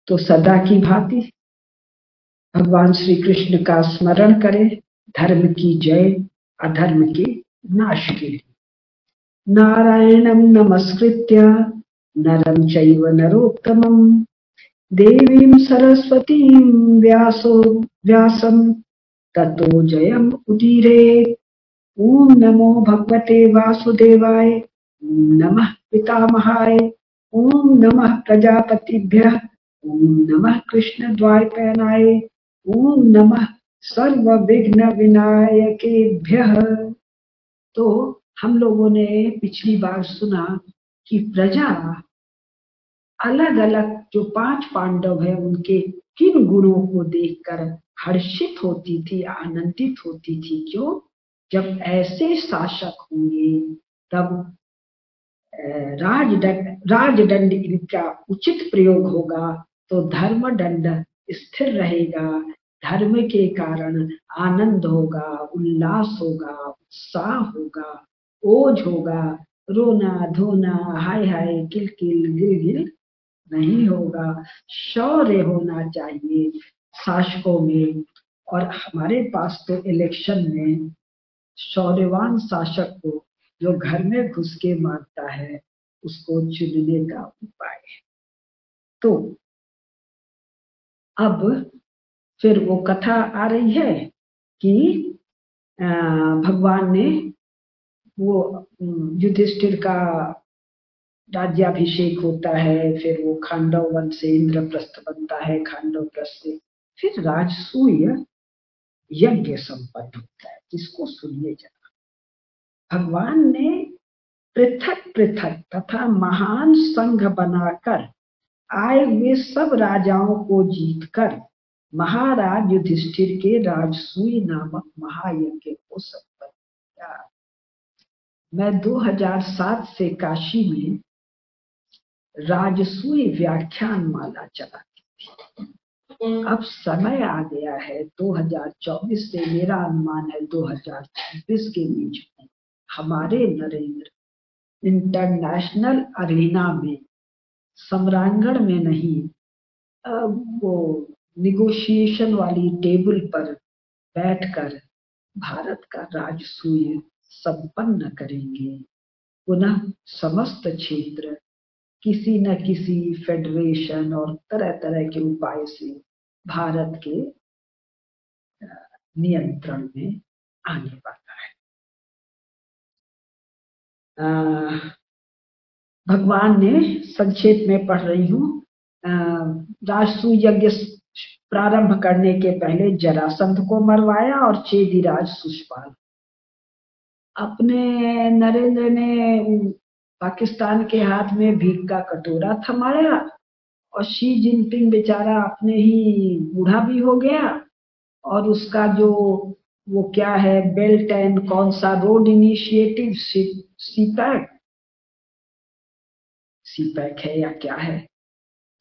तो सदा की भांति भगवान श्री कृष्ण का स्मरण करें, धर्म की जय, अधर्म के नाश के लिए। नारायणं नमस्कृत्य नरं चैव नरोत्तमं देवीं सरस्वतीं व्यासं ततो जयम् उदीरयेत्। ओम नमो भगवते वासुदेवाय, ओम नमः पितामहाय, ओम नमः प्रजापतिभ्यः, ओम नमः कृष्णद्वैपायनाय, ओम नमः सर्व विघ्न विनायकेभ्यः। तो हम लोगों ने पिछली बार सुना कि प्रजा अलग अलग जो 5 पांडव है उनके किन गुणों को देखकर हर्षित होती थी, आनंदित होती थी। क्यों? जब ऐसे शासक होंगे तब राजदंड इनका उचित प्रयोग होगा तो धर्म दंड स्थिर रहेगा। धर्म के कारण आनंद होगा, उल्लास होगा, उत्साह होगा, ओज होगा, रोना धोना हाय हाय किलकिल गिलगिल नहीं होगा। शौर्य होना चाहिए शासकों में। और हमारे पास तो इलेक्शन में शौर्यवान शासक को जो घर में घुस के मारता है उसको चुनने का उपाय है। तो अब फिर वो कथा आ रही है कि भगवान ने वो युधिष्ठिर का राज्याभिषेक होता है, फिर वो खांडव वन से इंद्रप्रस्थ बनता है, खांडव प्रस्थ से फिर राजसूय यज्ञ संपन्न होता है। जिसको सुनिए जरा। भगवान ने पृथक पृथक तथा महान संघ बनाकर आए हुए सब राजाओं को जीतकर महाराज युधिष्ठिर के राजसूय नामक महायज्ञ को संपन्न किया। मैं 2007 से काशी में राजसूय व्याख्यान माला चलाती थी। अब समय आ गया है 2024 से, मेरा अनुमान है 2026 के बीच में हमारे नरेंद्र इंटरनेशनल अरेना में, सम्रांगण में नहीं, वो निगोशिएशन वाली टेबल पर बैठकर भारत का राजसूय संपन्न करेंगे। पुनः समस्त क्षेत्र किसी न किसी फेडरेशन और तरह तरह के उपाय से भारत के नियंत्रण में आने वाला है। भगवान ने, संक्षेप में पढ़ रही हूँ, राजसूय यज्ञ प्रारंभ करने के पहले जरासंध को मरवाया और चेदिराज शिशुपाल। अपने नरेंद्र ने पाकिस्तान के हाथ में भीख का कटोरा थमाया और शी जिनपिंग बेचारा अपने ही बूढ़ा भी हो गया और उसका जो वो क्या है बेल्ट एंड कौन सा रोड इनिशिएटिव सीपैक है या क्या है,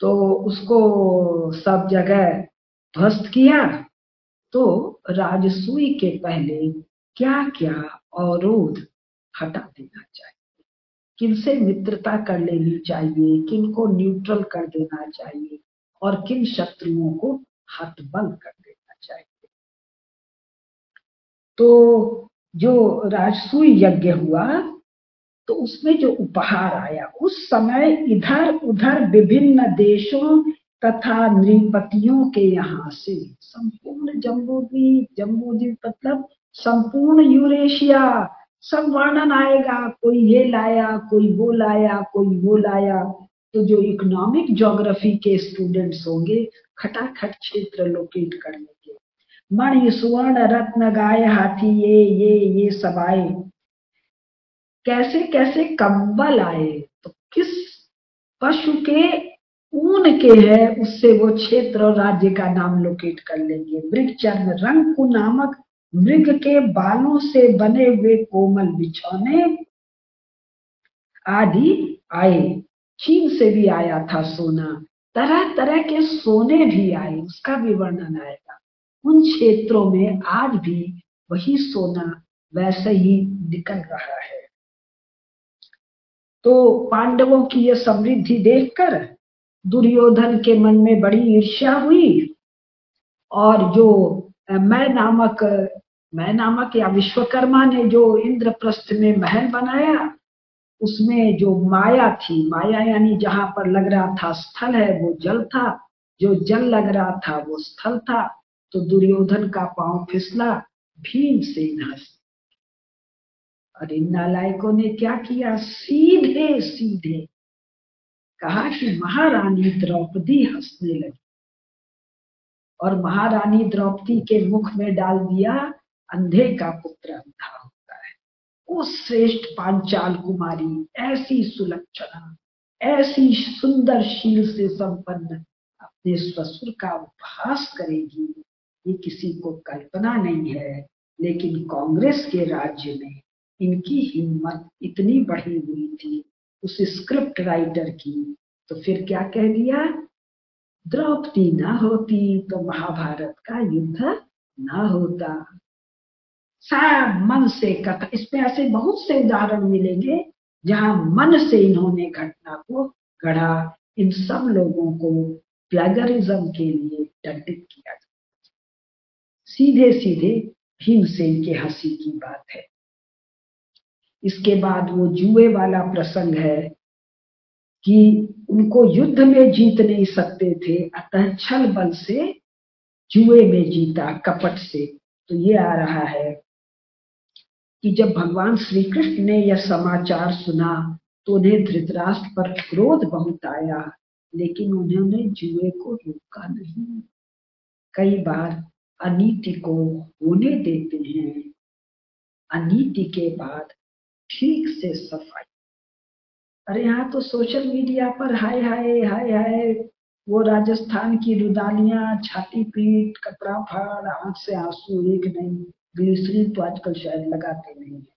तो उसको सब जगह ध्वस्त किया। तो राजसूय के पहले क्या क्या अवरोध हटा देना चाहिए, किनसे मित्रता कर लेनी चाहिए, किन को न्यूट्रल कर देना चाहिए और किन शत्रुओं को हतबल कर देना चाहिए। तो जो राजसूय यज्ञ हुआ तो उसमें जो उपहार आया, उस समय इधर उधर विभिन्न देशों तथा नृपतियों के यहाँ से संपूर्ण जम्बूद्वीप मतलब संपूर्ण यूरेशिया सब वर्णन आएगा। कोई ये लाया, कोई वो लाया, कोई वो लाया। तो जो इकोनॉमिक ज्योग्राफी के स्टूडेंट्स होंगे खटाखट क्षेत्र लोकेट कर लेंगे। मणि सुवर्ण रत्न गाय हाथी ये सब आए। कैसे कैसे कंबल आए, तो किस पशु के ऊन के है उससे वो क्षेत्र और राज्य का नाम लोकेट कर लेंगे। मृग चर्म रंकु नामक मृग के बालों से बने हुए कोमल बिछौने आदि आए। चीन से भी आया था सोना, तरह तरह के सोने भी आए, उसका भी वर्णन आएगा। उन क्षेत्रों में आज भी वही सोना वैसे ही निकल रहा है। तो पांडवों की यह समृद्धि देखकर दुर्योधन के मन में बड़ी ईर्ष्या हुई और जो मैं नामक या विश्वकर्मा ने जो इंद्रप्रस्थ में महल बनाया, उसमें जो माया थी, माया यानी जहां पर लग रहा था स्थल है वो जल था, जो जल लग रहा था वो स्थल था। तो दुर्योधन का पांव फिसला, भीमसेन हंस। और इन नालायकों ने क्या किया, सीधे सीधे कहा कि महारानी द्रौपदी हंसने लगी और महारानी द्रौपदी के मुख में डाल दिया, अंधे का पुत्र अंधा होता है। वो श्रेष्ठ पांचाल कुमारी, ऐसी सुलक्षणा, ऐसी सुंदर शील से संपन्न अपने ससुर का उपहास करेगी, ये किसी को कल्पना नहीं है। लेकिन कांग्रेस के राज्य में इनकी हिम्मत इतनी बढ़ी हुई थी उस स्क्रिप्ट राइटर की, तो फिर क्या कह दिया, द्रौपदी न होती तो महाभारत का युद्ध न होता। सब मन से कथा, इसमें ऐसे बहुत से उदाहरण मिलेंगे जहां मन से इन्होंने घटना को गढ़ा। इन सब लोगों को प्लेगरिज्म के लिए दंडित किया गया। सीधे सीधे भीमसेन के हंसी की बात है। इसके बाद वो जुए वाला प्रसंग है कि उनको युद्ध में जीत नहीं सकते थे, अतः छल बल से जुए में जीता, कपट से। तो ये आ रहा है कि जब भगवान श्री कृष्ण ने यह समाचार सुना तो उन्हें धृतराष्ट्र पर क्रोध बहुत आया, लेकिन उन्होंने जुए को रोका नहीं। कई बार अनीति को होने देते हैं, अनीति के बाद ठीक से सफाई। अरे यहाँ तो सोशल मीडिया पर हाय हाय हाय हाय, वो राजस्थान की रुदालियां, छाती पीट, कपड़ा फाड़, आंख से आंसू एक नहीं, ग्लिसरीन तो आजकल शायद लगाते नहीं है।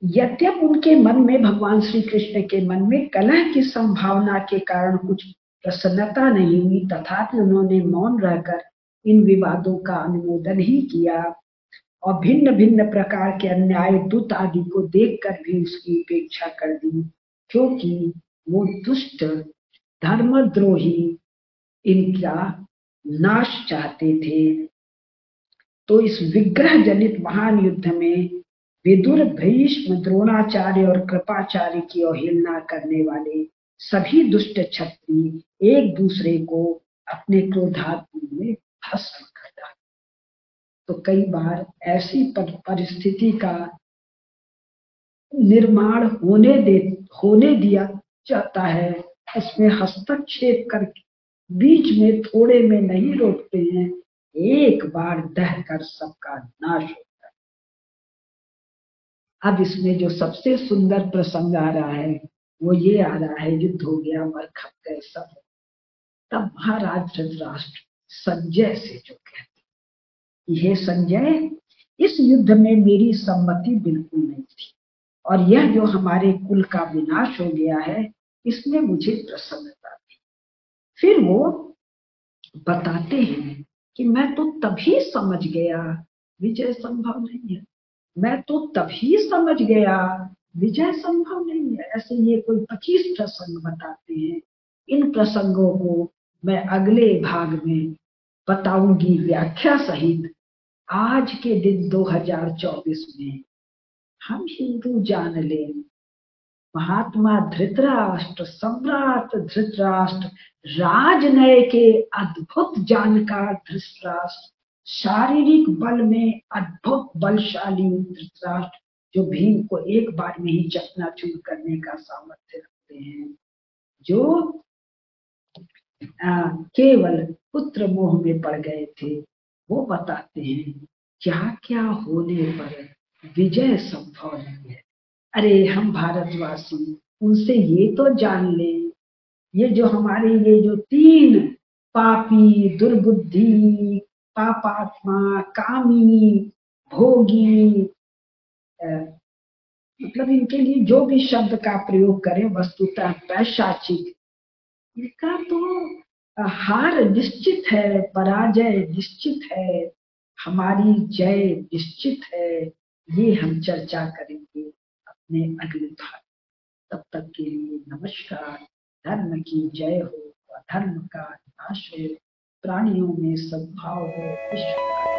यद्यप उनके मन में, भगवान श्री कृष्ण के मन में कलह की संभावना के कारण कुछ प्रसन्नता नहीं हुई, तथापि उन्होंने मौन रहकर इन विवादों का अनुमोदन ही किया और भिन्न भिन्न प्रकार के अन्याय, दुष्ट आदि को देखकर भी उसकी उपेक्षा कर दी, क्योंकि वो दुष्ट धर्मद्रोही इनका नाश चाहते थे। तो इस विग्रह जनित महान युद्ध में विदुर, भीष्म, द्रोणाचार्य और कृपाचार्य की अवहेलना करने वाले सभी दुष्ट क्षत्रिय एक दूसरे को अपने क्रोधाग्नि में भस्म कर डाले। तो कई बार ऐसी परिस्थिति का निर्माण होने दिया जाता है, इसमें हस्तक्षेप करके बीच में थोड़े में नहीं रोकते हैं, एक बार दहकर सबका नाश होता है। अब इसमें जो सबसे सुंदर प्रसंग आ रहा है वो ये आ रहा है, युद्ध हो गया, मर खप गए सब। तब महाराज धृतराष्ट्र संजय से जो कहते, ये संजय, इस युद्ध में मेरी सम्मति बिल्कुल नहीं थी और यह जो हमारे कुल का विनाश हो गया है इसमें मुझे प्रसन्नता थी। फिर वो बताते हैं कि मैं तो तभी समझ गया विजय संभव नहीं है, मैं तो तभी समझ गया विजय संभव नहीं है। ऐसे ये कोई 25 प्रसंग बताते हैं। इन प्रसंगों को मैं अगले भाग में बताऊंगी व्याख्या सहित। आज के दिन 2024 में हम हिंदू जान लें, महात्मा धृतराष्ट्र, सम्राट धृतराष्ट्र, राजनय के अद्भुत जानकार धृतराष्ट्र, शारीरिक बल में अद्भुत बलशाली धृतराष्ट्र, जो भीम को एक बार में ही चकनाचूर करने का सामर्थ्य रखते हैं, जो केवल पुत्र मोह में पड़ गए थे, वो बताते हैं क्या क्या होने पर विजय संभव नहीं है। अरे हम भारतवासी उनसे ये तो जान ले, ये जो हमारे ये जो 3 पापी, दुर्बुद्धि, पापात्मा, कामी, भोगी, मतलब इनके लिए जो भी शब्द का प्रयोग करें, वस्तुतः पैशाचिक, इनका तो हार निश्चित है, पराजय निश्चित है, हमारी जय निश्चित है। ये हम चर्चा करेंगे अपने अगले भाग। तब तक के लिए नमस्कार। धर्म की जय हो, अधर्म का नाश हो, प्राणियों में सद्भाव हो, विश्व का